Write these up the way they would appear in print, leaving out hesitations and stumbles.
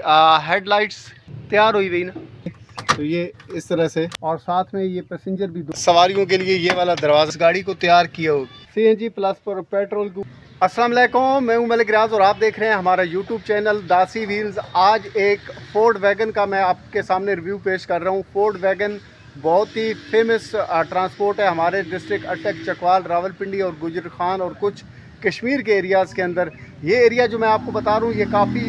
Headlights तैयार हुई हुई ना, तो ये इस तरह से, और साथ में ये पैसेंजर भी सवारियों के लिए ये वाला दरवाजा गाड़ी को तैयार किया हो CNG प्लस पर पेट्रोल को। अस्सलाम वालेकुम, मैं हूं मलिक रियाज और आप देख रहे हैं हमारा यूट्यूब चैनल दासी व्हील्स। आज एक फोर्ड वैगन का मैं आपके सामने रिव्यू पेश कर रहा हूं। फोर्ड वैगन बहुत ही फेमस ट्रांसपोर्ट है हमारे डिस्ट्रिक्ट अटक, चकवाल, रावलपिंडी और गुजर खान और कुछ कश्मीर के एरियाज़ के अंदर। ये एरिया जो मैं आपको बता रहा हूँ ये काफ़ी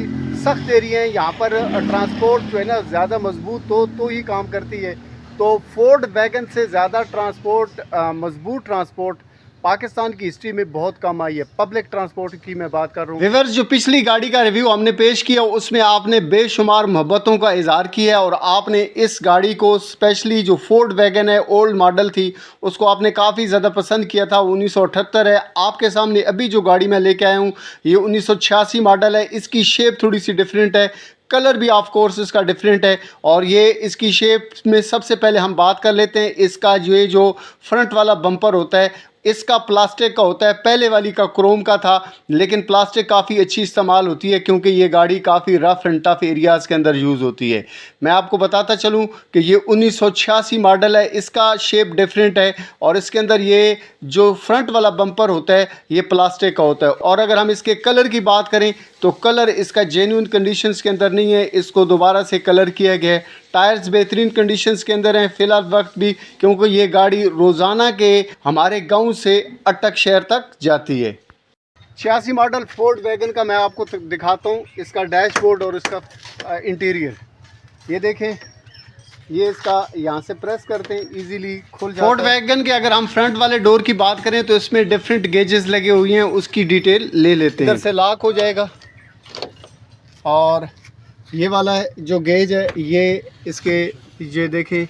सख्त एरिया है। यहाँ पर ट्रांसपोर्ट जो है ना ज़्यादा मजबूत तो ही काम करती है। तो फोर्ड वैगन से ज़्यादा ट्रांसपोर्ट मजबूत ट्रांसपोर्ट पाकिस्तान की हिस्ट्री में बहुत कम आई है। पब्लिक ट्रांसपोर्ट की मैं बात कर रहा हूँ। व्यूअर्स, जो पिछली गाड़ी का रिव्यू हमने पेश किया उसमें आपने बेशुमार मोहब्बतों का इजहार किया है और आपने इस गाड़ी को स्पेशली जो फोर्ड वैगन है ओल्ड मॉडल थी उसको आपने काफ़ी ज़्यादा पसंद किया था। 1978 है। आपके सामने अभी जो गाड़ी मैं लेके आया हूँ ये 1986 मॉडल है। इसकी शेप थोड़ी सी डिफरेंट है, कलर भी ऑफ कोर्स इसका डिफरेंट है। और ये इसकी शेप में सबसे पहले हम बात कर लेते हैं इसका जो फ्रंट वाला बम्पर होता है इसका प्लास्टिक का होता है। पहले वाली का क्रोम का था, लेकिन प्लास्टिक काफ़ी अच्छी इस्तेमाल होती है क्योंकि ये गाड़ी काफ़ी रफ एंड टफ एरियाज़ के अंदर यूज़ होती है। मैं आपको बताता चलूँ कि ये 1986 मॉडल है, इसका शेप डिफरेंट है और इसके अंदर ये जो फ्रंट वाला बम्पर होता है ये प्लास्टिक का होता है। और अगर हम इसके कलर की बात करें तो कलर इसका जेन्युइन कंडीशंस के अंदर नहीं है, इसको दोबारा से कलर किया गया है। टायर्स बेहतरीन कंडीशंस के अंदर हैं फ़िलहाल वक्त भी, क्योंकि ये गाड़ी रोज़ाना के हमारे गांव से अटक शहर तक जाती है। 86 मॉडल फोर्ड वैगन का मैं आपको दिखाता हूँ इसका डैशबोर्ड और इसका इंटीरियर। ये देखें, ये इसका यहाँ से प्रेस करते हैं इजीली खुल जाता है। फोर्ड वैगन के अगर हम फ्रंट वाले डोर की बात करें तो इसमें डिफरेंट गेजेस लगे हुए हैं, उसकी डिटेल ले लेते हैं। इधर से लॉक हो जाएगा और ये वाला जो गेज है ये इसके ये देखें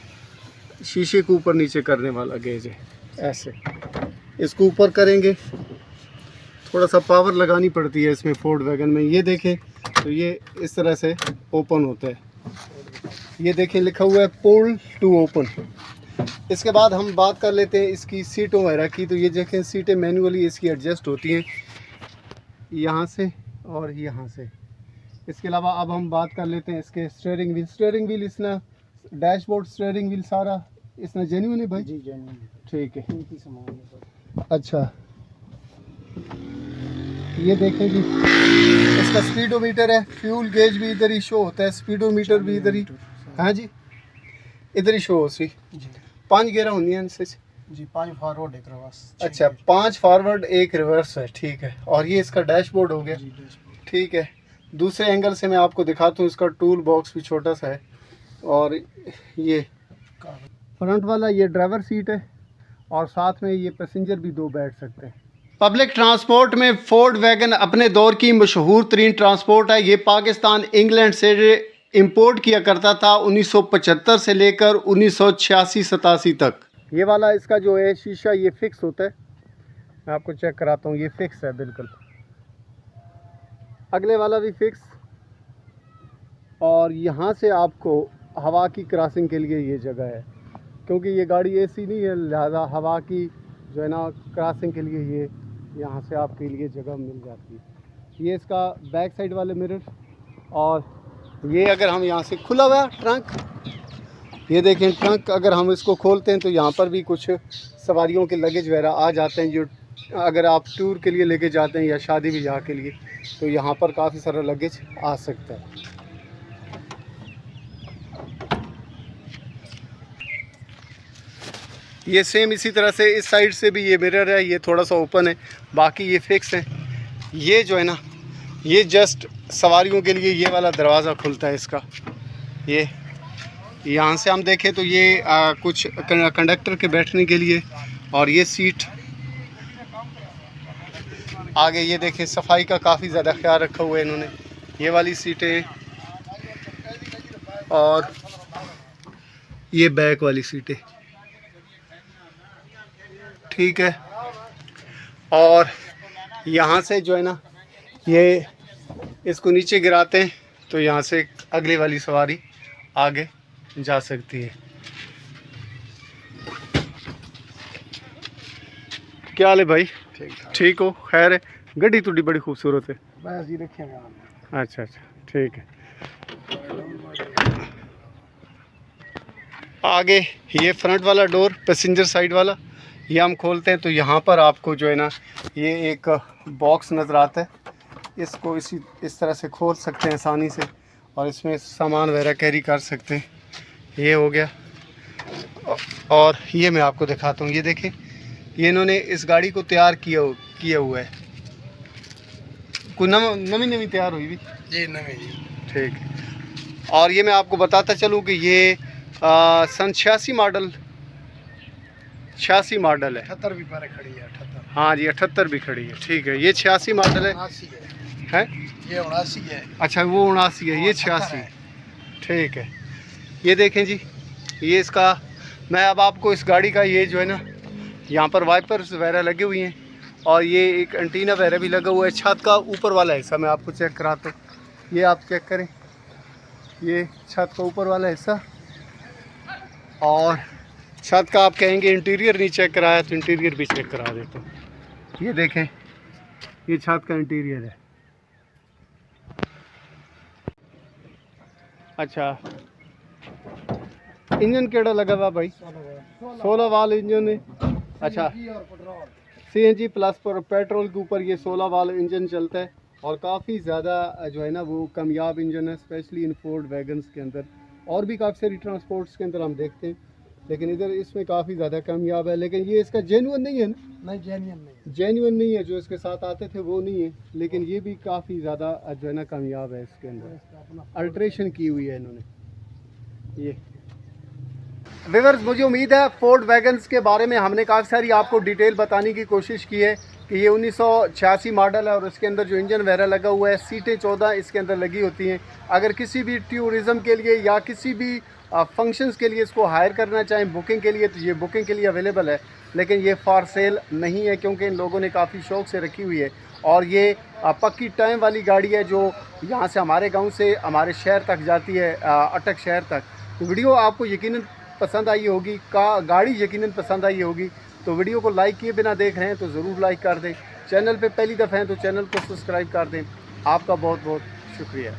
शीशे को ऊपर नीचे करने वाला गेज है। ऐसे इसको ऊपर करेंगे, थोड़ा सा पावर लगानी पड़ती है इसमें फोर्ड वैगन में। ये देखें तो ये इस तरह से ओपन होता है। ये देखें लिखा हुआ है पुल टू ओपन। इसके बाद हम बात कर लेते हैं इसकी सीटों वगैरह की। तो ये देखें सीटें मैनुअली इसकी एडजस्ट होती हैं यहाँ से और यहाँ से। इसके अलावा अब हम बात कर लेते हैं इसके स्टीयरिंग व्हील। स्टीयरिंग व्हील इसने डैशबोर्ड स्टीयरिंग व्हील सारा इसने जेन्युइन है भाई? जी जेन्युइन, ठीक है। अच्छा, ये देखें जी इसका स्पीडोमीटर है, फ्यूल गेज भी इधर ही शो होता है, स्पीडोमीटर भी इधर ही। हाँ जी, इधर ही शो हो सी। 5 गियर होनी है इनसे जी, 5 फॉरवर्ड 1 रिवर्स। अच्छा, 5 फॉरवर्ड 1 रिवर्स है, ठीक है। और ये इसका डैशबोर्ड हो गया, ठीक है। दूसरे एंगल से मैं आपको दिखाता हूँ, इसका टूल बॉक्स भी छोटा सा है। और ये फ्रंट वाला ये ड्राइवर सीट है और साथ में ये पैसेंजर भी 2 बैठ सकते हैं। पब्लिक ट्रांसपोर्ट में फोर्ड वैगन अपने दौर की मशहूर तरीन ट्रांसपोर्ट है। ये पाकिस्तान इंग्लैंड से इंपोर्ट किया करता था 1975 से लेकर 1986-87 तक। ये वाला इसका जो है शीशा ये फिक्स होता है, मैं आपको चेक कराता हूँ। ये फिक्स है बिल्कुल, अगले वाला भी फिक्स। और यहाँ से आपको हवा की क्रॉसिंग के लिए ये जगह है, क्योंकि ये गाड़ी एसी नहीं है लिहाजा हवा की जो है ना क्रॉसिंग के लिए ये यहाँ से आपके लिए जगह मिल जाती है। ये इसका बैक साइड वाले मिरर। और ये अगर हम यहाँ से खुला हुआ ट्रंक, ये देखें ट्रंक अगर हम इसको खोलते हैं तो यहाँ पर भी कुछ सवारियों के लगेज वगैरह आ जाते हैं, जो अगर आप टूर के लिए लेके जाते हैं या शादी ब्याह के लिए तो यहाँ पर काफ़ी सारा लगेज आ सकता है। ये सेम इसी तरह से इस साइड से भी ये मिरर है, ये थोड़ा सा ओपन है, बाकी ये फिक्स है। ये जो है ना ये जस्ट सवारियों के लिए ये वाला दरवाज़ा खुलता है इसका। ये यहाँ से हम देखें तो ये कुछ कंडक्टर के बैठने के लिए। और ये सीट आगे ये देखें सफाई का काफ़ी ज़्यादा ख्याल रखा हुआ है इन्होंने। ये वाली सीटें और ये बैक वाली सीटें, ठीक है। और यहाँ से जो है ना ये इसको नीचे गिराते हैं तो यहाँ से अगली वाली सवारी आगे जा सकती है। क्या हाल है भाई? ठीक हो? खैर है? गड्डी तुड़ी बड़ी खूबसूरत है। बस जी, देखें। अच्छा अच्छा, ठीक है। आगे ये फ्रंट वाला डोर पैसेंजर साइड वाला ये हम खोलते हैं तो यहाँ पर आपको जो है ना ये एक बॉक्स नज़र आता है। इसको इस तरह से खोल सकते हैं आसानी से और इसमें सामान वगैरह कैरी कर सकते हैं। ये हो गया। और ये मैं आपको दिखाता हूँ, ये देखें, ये इन्होंने इस गाड़ी को तैयार किया हुआ है। कोई नवी तैयार हुई भी जी? नवी जी। ठीक है। और ये मैं आपको बताता चलूँ कि ये सन 86 मॉडल है। 78 भी पर खड़ी है। 78। हाँ जी 78 भी खड़ी है। ठीक है, ये 86 मॉडल है। 79 है ये 79 है। अच्छा वो 79 है, ये 86। ठीक है, ये देखें जी, ये इसका मैं अब आपको इस गाड़ी का ये जो है ना यहाँ पर वाइपर्स वगैरह लगे हुए हैं और ये एक एंटीना वगैरह भी लगा हुआ है। छत का ऊपर वाला हिस्सा मैं आपको चेक कराता हूँ। ये आप चेक करें, ये छत का ऊपर वाला हिस्सा। और छत का आप कहेंगे इंटीरियर नहीं चेक कराया तो इंटीरियर भी चेक करा देता हूँ। ये देखें, ये छत का इंटीरियर है। अच्छा, इंजन केड़ा लगा हुआ भाई? 16 वाल इंजन है। अच्छा, CNG प्लस पर पेट्रोल के ऊपर ये 16 वाल इंजन चलता है और काफ़ी ज़्यादा जो है ना वो कामयाब इंजन है, स्पेशली इन फोर्ड वैगन्स के अंदर। और भी काफ़ी सारी ट्रांसपोर्ट्स के अंदर हम देखते हैं, लेकिन इधर इसमें काफ़ी ज़्यादा कामयाब है। लेकिन ये इसका जेन्युइन नहीं है ना? नहीं, जेन्युइन नहीं है। जो इसके साथ आते थे वो नहीं है, लेकिन ये भी काफ़ी ज़्यादा जो है ना कामयाब है। इसके अंदर अल्ट्रेशन की हुई है इन्होंने। ये व्यूअर्स, मुझे उम्मीद है फोर्ड वैगन्स के बारे में हमने काफ़ी सारी आपको डिटेल बताने की कोशिश की है कि ये 1986 मॉडल है और इसके अंदर जो इंजन वगैरह लगा हुआ है, सीटें 14 इसके अंदर लगी होती हैं। अगर किसी भी टूरिज़म के लिए या किसी भी फंक्शंस के लिए इसको हायर करना चाहें बुकिंग के लिए, तो ये बुकिंग के लिए अवेलेबल है। लेकिन ये फॉर सेल नहीं है क्योंकि इन लोगों ने काफ़ी शौक़ से रखी हुई है। और ये पक्की टाइम वाली गाड़ी है जो यहाँ से हमारे गाँव से हमारे शहर तक जाती है, अटक शहर तक। तो वीडियो आपको यकीनन पसंद आई होगी, गाड़ी यकीनन पसंद आई होगी। तो वीडियो को लाइक किए बिना देख रहे हैं तो ज़रूर लाइक कर दें। चैनल पे पहली दफ़ा हैं तो चैनल को सब्सक्राइब कर दें। आपका बहुत बहुत शुक्रिया।